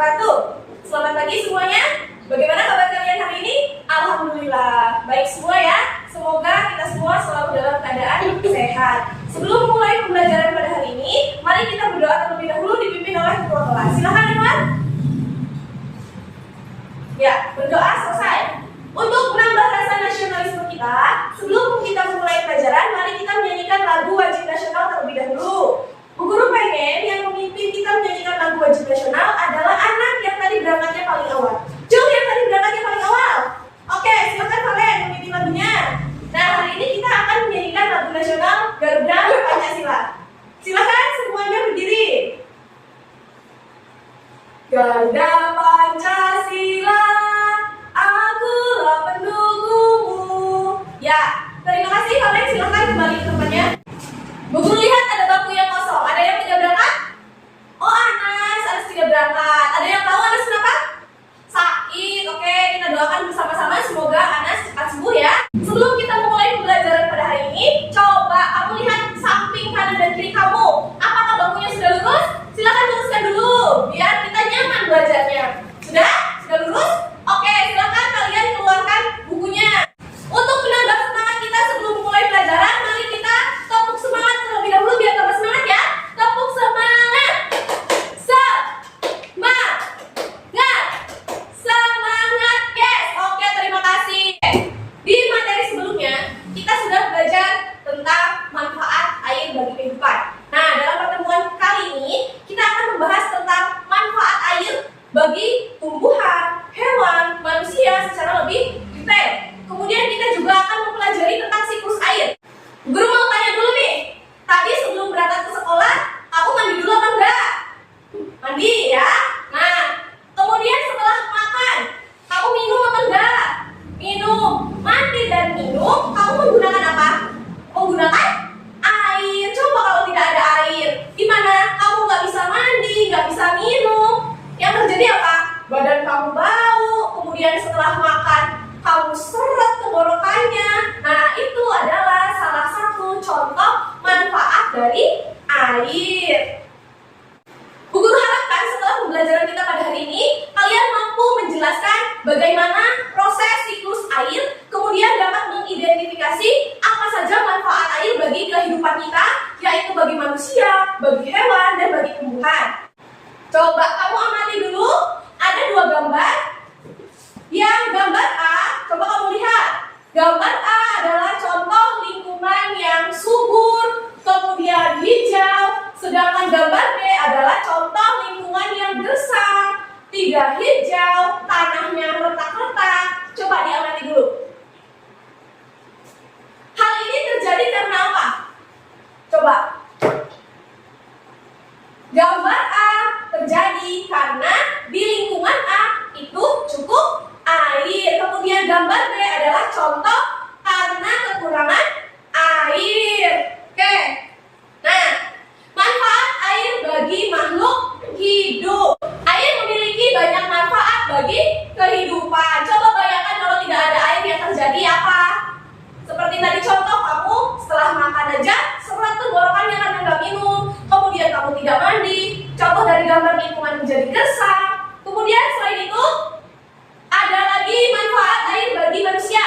wabarakatuh. Selamat pagi semuanya. Bagaimana kabar kalian hari ini? Alhamdulillah, baik semua ya. Semoga kita semua selalu dalam keadaan sehat. Sebelum memulai pembelajaran pada hari ini, mari kita berdoa terlebih dahulu dipimpin oleh ketua kelas. Silakan Iwan. Ya, berdoa selesai. Untuk menambah rasa nasionalisme kita, sebelum kita memulai pelajaran, mari kita menyanyikan lagu wajib nasional terlebih dahulu. Bu Guru pengen yang memimpin kita menyanyikan lagu wajib nasional adalah anak yang tadi berangkatnya paling awal. Jom yang tadi berangkatnya paling awal. Oke, silakan kalian memimpin lagunya. Nah, hari ini kita akan menyanyikan lagu nasional Garuda Pancasila. Silakan semuanya berdiri. Garuda Pancasila, akulah pendukungmu. Ya, terima kasih kalian, silakan kembali ke tempatnya. Bu Guru lihat ada bangku yang kosong. Ada yang tidak berangkat? Oh, Anas tidak berangkat. Ada yang tahu Anas kenapa? Sakit. Oke, kita doakan bersama-sama semoga Anas cepat sembuh ya. Sebelum kita memulai pembelajaran pada hari ini, coba kamu lihat samping kanan dan kiri kamu. Apakah bangkunya sudah lurus? Silakan luruskan dulu biar kita nyaman belajarnya. Sudah? Sudah lurus? Oke, silakan kalian keluarkan bukunya. Untuk menambah semangat kita sebelum memulai pelajaran, mari kita tepuk semangat terlebih dahulu biar tambah semangat ya. Tepuk semangat. Semangat. Semangat. Yes. Oke, terima kasih. Di materi sebelumnya, kita sudah belajar tentang manfaat air bagi kehidupan. Nah, dalam pertemuan kali ini, kita akan membahas tentang manfaat air bagi tumbuhan, hewan, manusia secara lebih detail. Kemudian kita juga akan mempelajari tentang siklus air. Guru mau tanya dulu nih, tadi sebelum berangkat ke sekolah, kamu mandi dulu apa enggak? Mandi ya. Nah, kemudian setelah makan, kamu minum apa enggak? Minum. Mandi dan minum, kamu menggunakan apa? Menggunakan air. Coba kalau tidak ada air, gimana? Kamu nggak bisa mandi, nggak bisa minum. Yang terjadi apa? Badan kamu bau, kemudian setelah makan, kamu seret tenggorokannya. Nah, itu adalah salah satu contoh manfaat dari air. Bu Guru harapkan setelah pembelajaran kita pada hari ini, kalian mampu menjelaskan bagaimana proses siklus air, kemudian dapat mengidentifikasi apa saja manfaat air bagi kehidupan kita, yaitu bagi manusia, bagi hewan, dan bagi tumbuhan. Coba kamu amati dulu, ada dua gambar. Yang gambar A, coba kamu lihat. Gambar A adalah contoh lingkungan yang subur, kemudian hijau. Sedangkan gambar B adalah contoh lingkungan yang gersang, tidak hijau, tanahnya retak-retak. Coba diamati dulu. Hal ini terjadi karena apa? Coba. Gambar A terjadi karena di lingkungan A itu cukup air. Kemudian gambar B adalah contoh karena kekurangan air. Oke. Nah, manfaat air bagi makhluk hidup. Air memiliki banyak manfaat bagi kehidupan. Coba bayangkan kalau tidak ada air yang terjadi apa? Seperti tadi contoh, kamu setelah makan aja seret tenggorokannya karena nggak minum. Kemudian kamu tidak mandi. Contoh dari gambar lingkungan menjadi gersang. Kemudian selain itu, ada lagi manfaat air bagi manusia.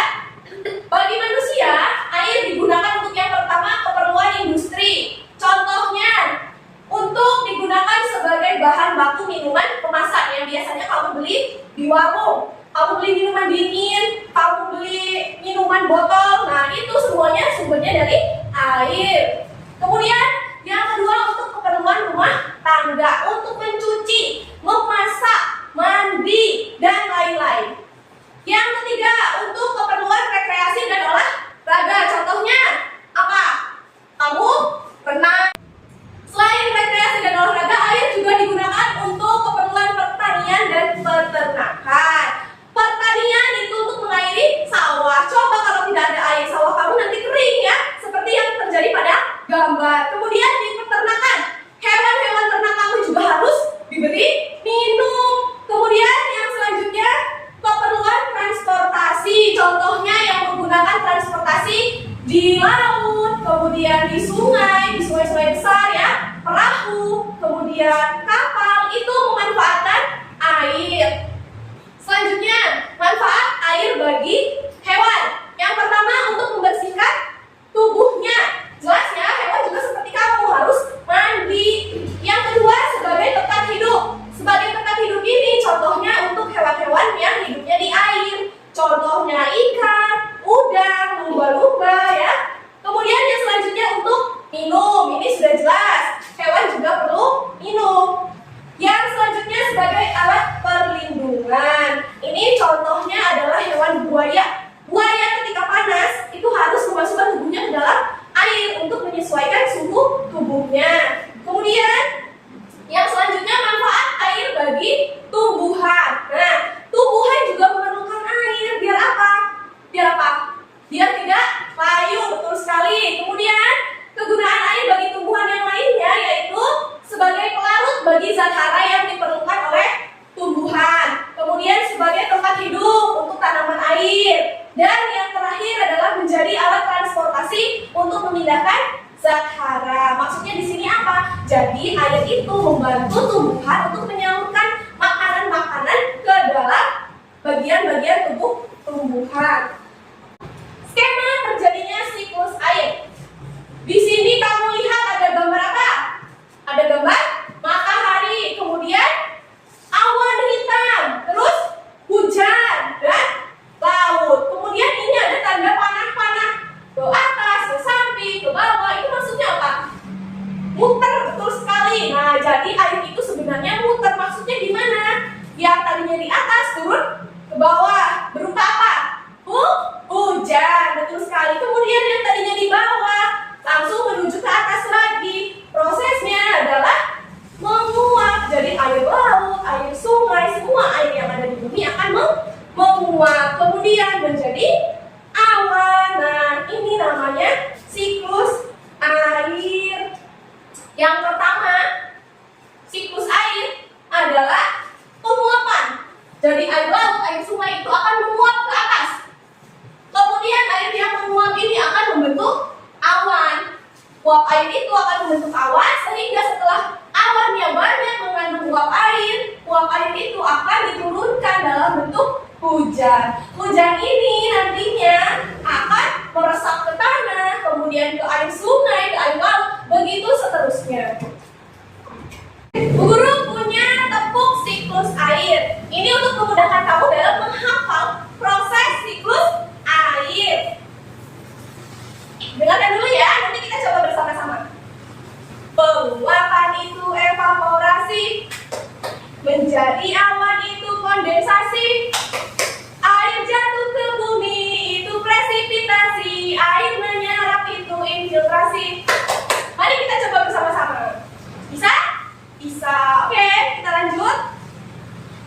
Bagi manusia, air digunakan untuk yang pertama keperluan industri. Contohnya, untuk digunakan sebagai bahan baku minuman kemasan yang biasanya kamu beli di warung. Kamu beli minuman dingin, kamu beli minuman botol. Nah, itu semuanya sumbernya dari air. Kemudian, yang kedua untuk keperluan rumah tangga, untuk mencuci, memasak, mandi, dan lain-lain. Yang ketiga, untuk keperluan rekreasi dan olahraga. Contohnya apa? Kamu renang. Selain rekreasi dan olahraga, air juga digunakan untuk keperluan pertanian dan peternakan. Pertanian itu untuk mengairi sawah. Coba kalau tidak ada air, sawah kamu nanti kering ya, seperti yang terjadi pada gambar. Kemudian di peternakan, hewan-hewan ternak kamu juga harus diberi minum. Kemudian yang selanjutnya, keperluan transportasi. Contohnya yang menggunakan transportasi di laut, kemudian di sungai besar ya, perahu, kemudian kapal, itu memanfaatkan air. Selanjutnya, manfaat air bagi hewan. Yang pertama, untuk membersihkan tubuhnya. Jelas ya, hewan juga seperti kamu harus mandi. Yang kedua, sebagai tempat hidup. Sebagai tempat hidup ini contohnya untuk hewan-hewan yang hidupnya di air. Contohnya ikan, udang, lumba-lumba ya. Kemudian yang selanjutnya untuk minum. Ini sudah jelas, hewan juga perlu minum. Yang selanjutnya sebagai alat perlindungan. Ini contohnya adalah hewan buaya. Buaya ketika panas itu harus memasukkan tubuhnya ke dalam air untuk menyesuaikan suhu tubuhnya. Kemudian yang selanjutnya manfaat air bagi tumbuhan. Nah, tumbuhan juga memerlukan air biar apa? Biar apa? Biar tidak layu, betul sekali. Kemudian kegunaan air bagi tumbuhan yang lainnya yaitu sebagai pelarut bagi zat hara yang diperlukan oleh tumbuhan. Kemudian sebagai tempat hidup untuk tanaman air. Dan yang terakhir adalah menjadi alat transportasi untuk memindahkan zat hara. Maksudnya di sini apa? Jadi air itu membantu tumbuhan untuk menyalurkan makanan-makanan ke dalam bagian-bagian tubuh tumbuhan. Skema terjadinya siklus air. Di sini kamu lihat ada gambar apa? Ada gambar matahari, kemudian awan hitam, terus hujan dan laut. Kemudian ini ada tanda panah-panah ke atas, ke samping, ke bawah. Itu maksudnya apa? Muter, betul sekali. Nah, jadi air itu sebenarnya muter. Maksudnya gimana? Yang tadinya di atas turun ke bawah. Berupa apa? Hujan, betul sekali. Kemudian yang tadinya di bawah langsung menuju ke atas lagi. Prosesnya adalah menguap. Jadi air laut, air sungai, semua air yang ada di bumi akan menguap. Kemudian menjadi awan. Nah, ini namanya siklus air. Yang pertama, siklus air adalah penguapan. Jadi air laut, air sungai itu akan menguap ke atas. Kemudian air yang menguap ini akan membentuk awan. Uap air itu akan membentuk awan sehingga setelah awan yang banyak mengandung uap air itu akan diturunkan dalam bentuk hujan. Hujan ini nantinya akan meresap ke tanah, kemudian ke air sungai, ke air laut, begitu seterusnya. Bu Guru punya tepuk siklus air. Ini untuk memudahkan kamu dalam menghafal proses siklus air. Dengarkan dulu ya, nanti kita coba bersama-sama. Penguapan itu evaporasi, menjadi awan itu kondensasi, air jatuh ke bumi itu presipitasi, air menyerap itu infiltrasi. Mari kita coba bersama-sama. Bisa? Bisa. Oke, kita lanjut.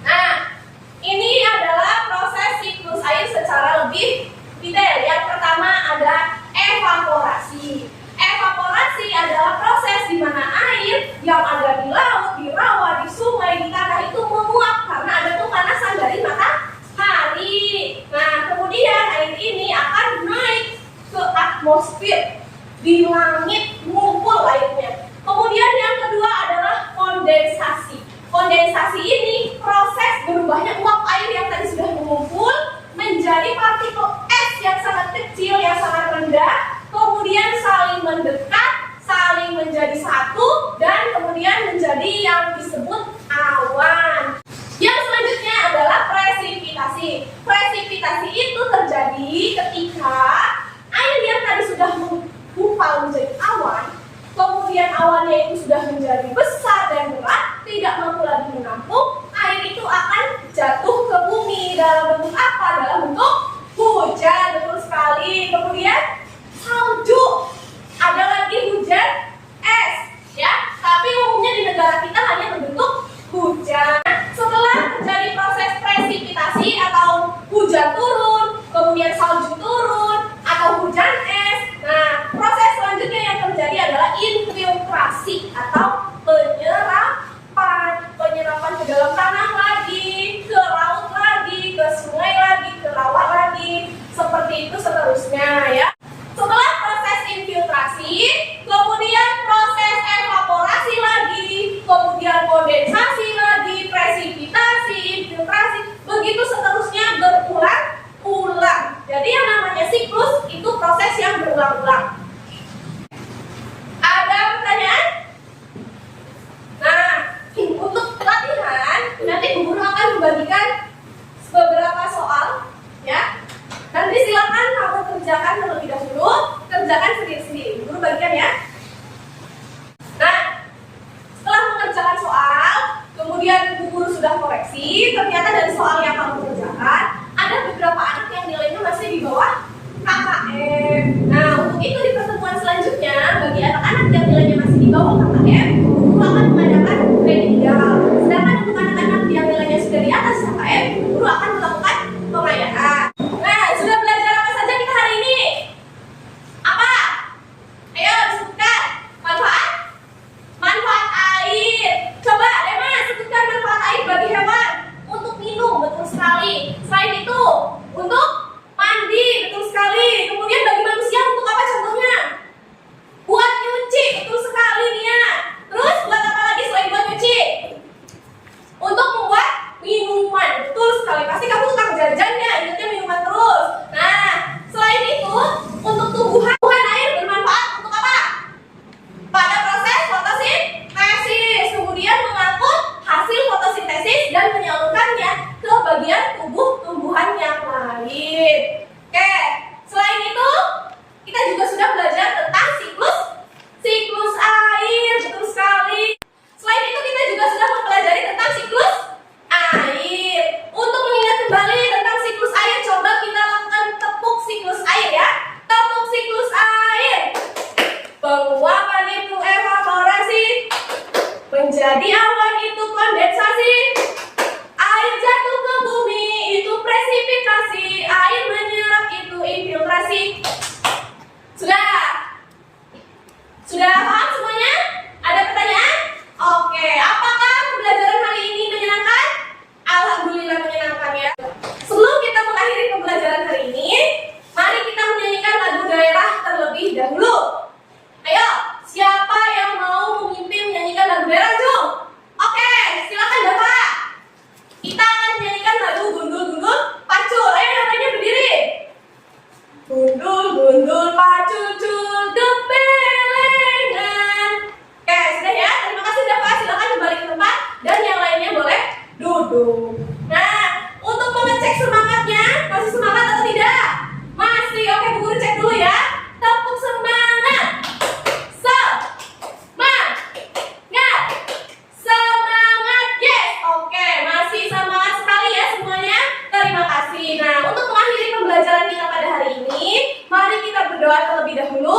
Nah, ini adalah proses siklus air secara lebih detail. Yang pertama ada evaporasi. Evaporasi adalah proses di mana air yang ada di laut, di rawa, di sungai, di tanah itu menguap karena ada pemanasan dari matahari. Nah, kemudian air ini akan naik ke atmosfer, di langit ngumpul airnya. Kemudian yang kedua adalah kondensasi. Kondensasi ini proses berubahnya uap air yang tadi sudah mengumpul menjadi partikel es yang sangat kecil, yang sangat rendah, kemudian saling mendekat, saling menjadi satu, dan kemudian menjadi yang disebut awan. Yang selanjutnya adalah presipitasi. Presipitasi itu terjadi ketika air yang tadi sudah menggumpal menjadi awan, kemudian awannya itu sudah menjadi besar dan berat, tidak mampu lagi menampung, air itu akan jatuh ke bumi dalam bentuk apa? Dalam bentuk hujan, betul sekali. Kemudian berdoa terlebih dahulu